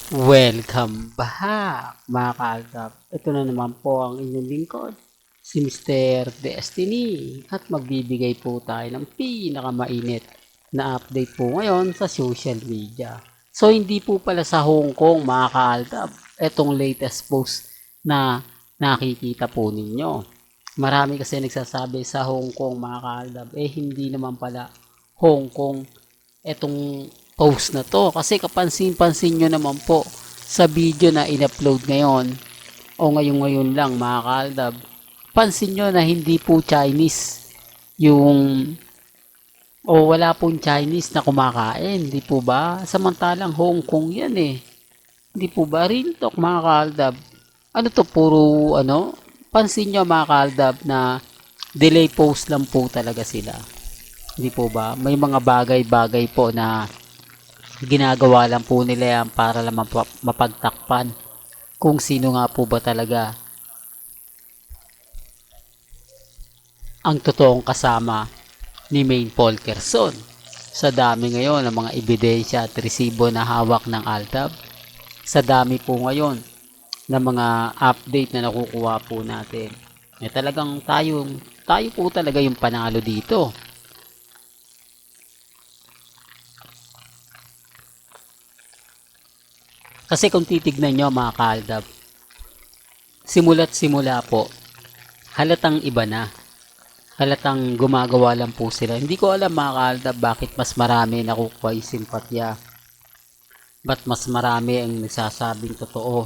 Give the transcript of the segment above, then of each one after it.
Welcome back mga kaagap. Ito na naman po ang inyong lingkod, si Mr. Destiny at magbibigay po tayo ng pinakamainit na update po ngayon sa social media. So hindi po pala sa Hong Kong mga kaagap, itong latest post na nakikita po ninyo. Marami kasi nagsasabi sa Hong Kong mga kaagap, hindi naman pala Hong Kong etong post na to kasi kapansin-pansin nyo naman po sa video na in-upload ngayon o ngayon lang mga kaaldab, pansin nyo na hindi po Chinese yung o wala pong Chinese na kumakain, di po ba? Samantalang Hong Kong yan di po ba? Real talk mga kaaldab, ano to, puro pansin nyo mga kaaldab na delay post lang po talaga sila, di po ba? May mga bagay-bagay po na ginagawa lang po nila yan para lang mapagtakpan kung sino nga po ba talaga ang totoong kasama ni Maine Polkerson. Sa dami ngayon ng mga ebidensya at resibo na hawak ng Altab, sa dami po ngayon ng mga update na nakukuha po natin, talagang tayo po talaga yung panalo dito. Kasi kung titignan nyo mga kaaldab, simula't simula po, halatang iba na. Halatang gumagawa lang po sila. Hindi ko alam mga kaaldab bakit mas marami nakukuha yung simpatya. Ba't mas marami ang nagsasabing totoo.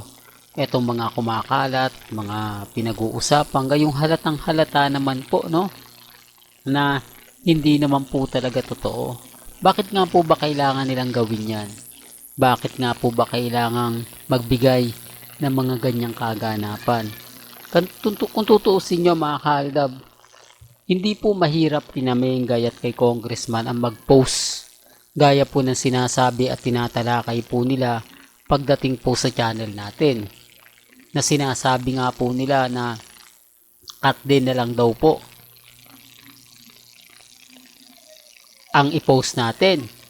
Etong mga kumakalat, mga pinag-uusapan, gayong halatang halata naman po, no? Na hindi naman po talaga totoo. Bakit nga po ba kailangan nilang gawin yan? Bakit nga po ba kailangang magbigay ng mga ganyang kaganapan? Kung tutuusin nyo mga kaaldab, hindi po mahirap tinaming gayat kay Congressman ang mag-post gaya po ng sinasabi at tinatalakay po nila pagdating po sa channel natin. Na sinasabi nga po nila na cut din na lang daw po ang i-post natin.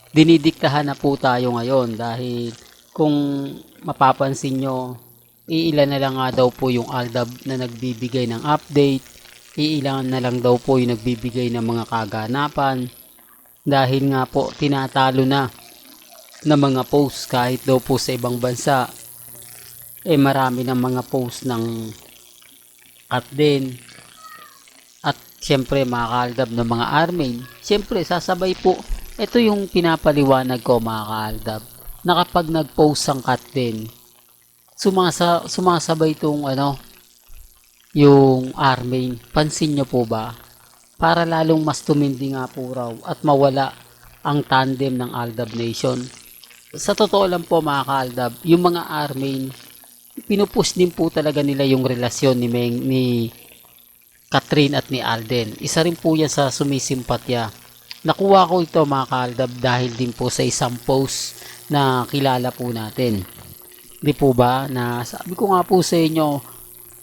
Dinidiktahan na po tayo ngayon dahil kung mapapansin nyo, iilan na lang nga daw po yung Aldab na nagbibigay ng update, iilan na lang daw po yung nagbibigay ng mga kaganapan dahil nga po tinatalo na ng mga post kahit daw po sa ibang bansa marami ng mga post ng cut din. At syempre mga kaaldab ng mga army, syempre sasabay po. Ito yung pinapaliwanag ko mga kaaldab, na kapag nag-post ang cut din, sumasabay itong yung army. Pansin nyo po ba? Para lalong mas tumindi nga po raw at mawala ang tandem ng Aldab Nation. Sa totoo lang po mga kaaldab, yung mga army, pinupush din po talaga nila yung relasyon ni Catherine at ni Alden. Isa rin po yan sa sumisimpatya. Nakuha ko ito mga kaaldab dahil din po sa isang post na kilala po natin. Di po ba? Na sabi ko nga po sa inyo,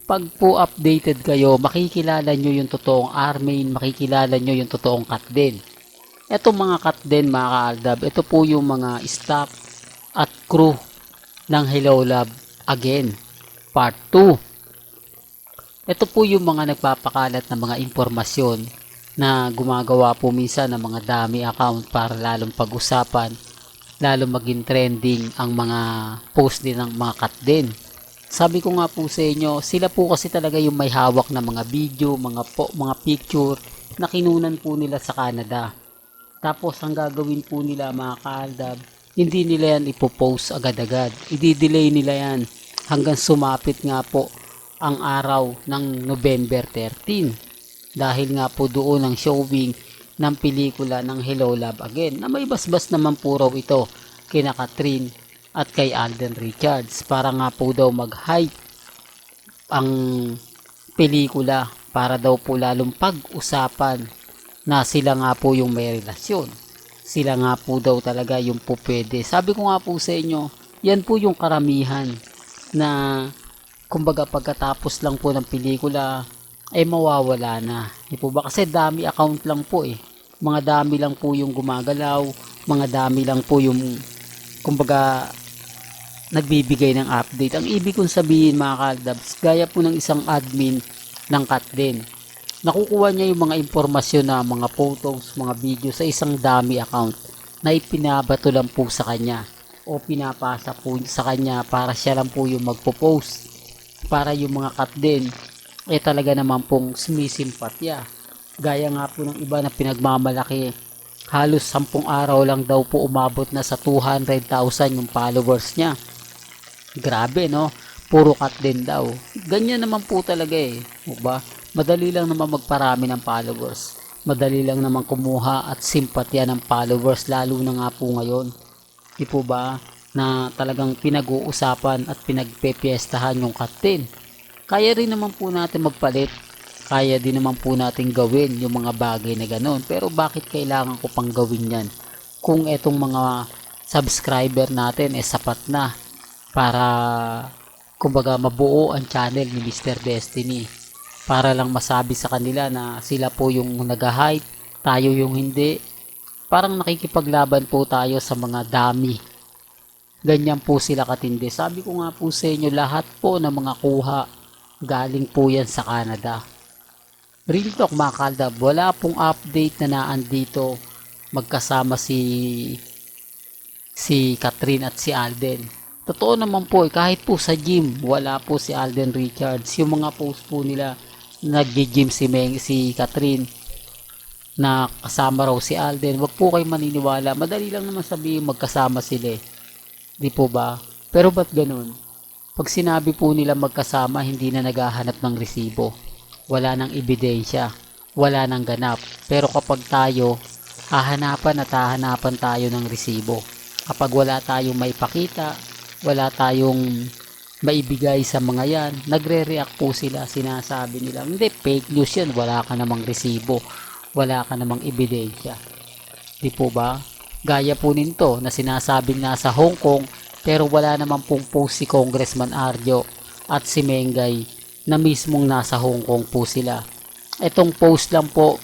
pag po updated kayo, makikilala nyo yung totoong army, makikilala nyo yung totoong cut din. Etong mga cut din mga kaaldab, ito po yung mga staff at crew ng Hello Love Again Part 2. Ito po yung mga nagpapakalat ng mga impormasyon na gumagawa po minsan ng mga dummy account para lalong pag-usapan, lalong maging trending ang mga post din ng mga cut din. Sabi ko nga po sa inyo, sila po kasi talaga yung may hawak na mga video, mga picture na kinunan po nila sa Canada. Tapos ang gagawin po nila mga kaaldab, hindi nila yan ipopost agad-agad. I-delay nila yan hanggang sumapit nga po ang araw ng November 13. Dahil nga po doon ang showing ng pelikula ng Hello Love Again na may basbas naman po raw ito kina Catherine at kay Alden Richards para nga po daw mag-hype ang pelikula para daw po lalong pag-usapan na sila nga po yung may relasyon. Sila nga po daw talaga yung po pwede. Sabi ko nga po sa inyo, yan po yung karamihan na kumbaga pagkatapos lang po ng pelikula mawawala na. Di po ba? Kasi dami account lang po Mga dami lang po yung gumagalaw, mga dami lang po yung kumbaga nagbibigay ng update. Ang ibig kong sabihin mga kaldabs, gaya po ng isang admin ng Kathleen. Nakukuha niya yung mga impormasyon na mga photos, mga video sa isang dummy account na ipinabato lang po sa kanya o pinapasa po sa kanya para siya lang po yung magpo-post. Para yung mga Kathleen talaga naman pong sumisimpatya. Gaya nga po ng iba na pinagmamalaki, halos 10 araw lang daw po umabot na sa 200,000 yung followers niya. Grabe no, puro Kathleen daw. Ganyan naman po talaga diba? Madali lang naman magparami ng followers. Madali lang naman kumuha at simpatya ng followers, lalo na nga po ngayon. Di po ba na talagang pinag-uusapan at pinagpepiestahan yung Kathleen. Kaya rin naman po natin magpalit. Kaya din naman po natin gawin yung mga bagay na gano'n. Pero bakit kailangan ko pang gawin yan? Kung etong mga subscriber natin sapat na para kumbaga mabuo ang channel ni Mr. Destiny. Para lang masabi sa kanila na sila po yung nag-hype, tayo yung hindi. Parang nakikipaglaban po tayo sa mga dami. Ganyan po sila katindi. Sabi ko nga po sa inyo, lahat po ng mga kuha galing po yan sa Canada. Real talk mga kaldab, wala pong update na naandito magkasama si Catherine at si Alden. Totoo naman po kahit po sa gym, wala po si Alden Richards. Yung mga post po nila, nag-gym si Catherine na kasama raw si Alden, wag po kayo maniniwala. Madali lang naman sabihin magkasama sila di po ba? Pero ba't ganun? Pag sinabi po nila magkasama, hindi na naghahanap ng resibo. Wala nang ebidensya. Wala nang ganap. Pero kapag tayo, hahanapan tayo ng resibo. Kapag wala tayong maipakita, wala tayong maibigay sa mga yan, nagre-react po sila. Sinasabi nila, hindi, fake news yan. Wala ka namang resibo. Wala ka namang ebidensya. Di po ba? Gaya po nito na sinasabing nasa Hong Kong, pero wala naman pong post si Congressman Arjo at si Mengay na mismong nasa Hong Kong po sila. Itong post lang po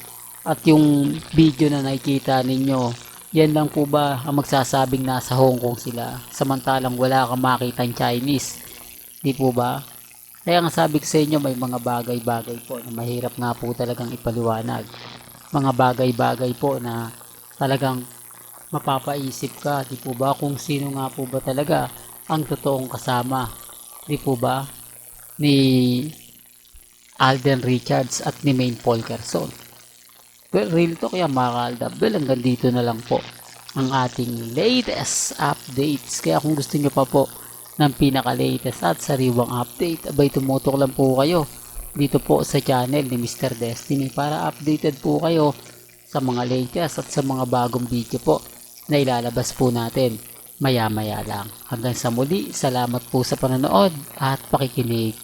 at yung video na nakikita ninyo, yan lang po ba ang magsasabing nasa Hong Kong sila, samantalang wala kang makitang Chinese? Di po ba? Kaya nga sabi ko sa inyo, may mga bagay-bagay po na mahirap nga po talagang ipaliwanag. Mga bagay-bagay po na talagang mapapaisip ka, di po ba, kung sino nga po ba talaga ang totoong kasama, di po ba, ni Alden Richards at ni Maine Polkerson. Well, real talk yan mga kaaldab. Well, hanggang dito na lang po ang ating latest updates. Kaya kung gusto nyo pa po ng pinaka-latest at sariwang update, abay tumutok lang po kayo dito po sa channel ni Mr. Destiny para updated po kayo sa mga latest at sa mga bagong video po na ilalabas po natin maya-maya lang. Hanggang sa muli, salamat po sa panonood at pakikinig.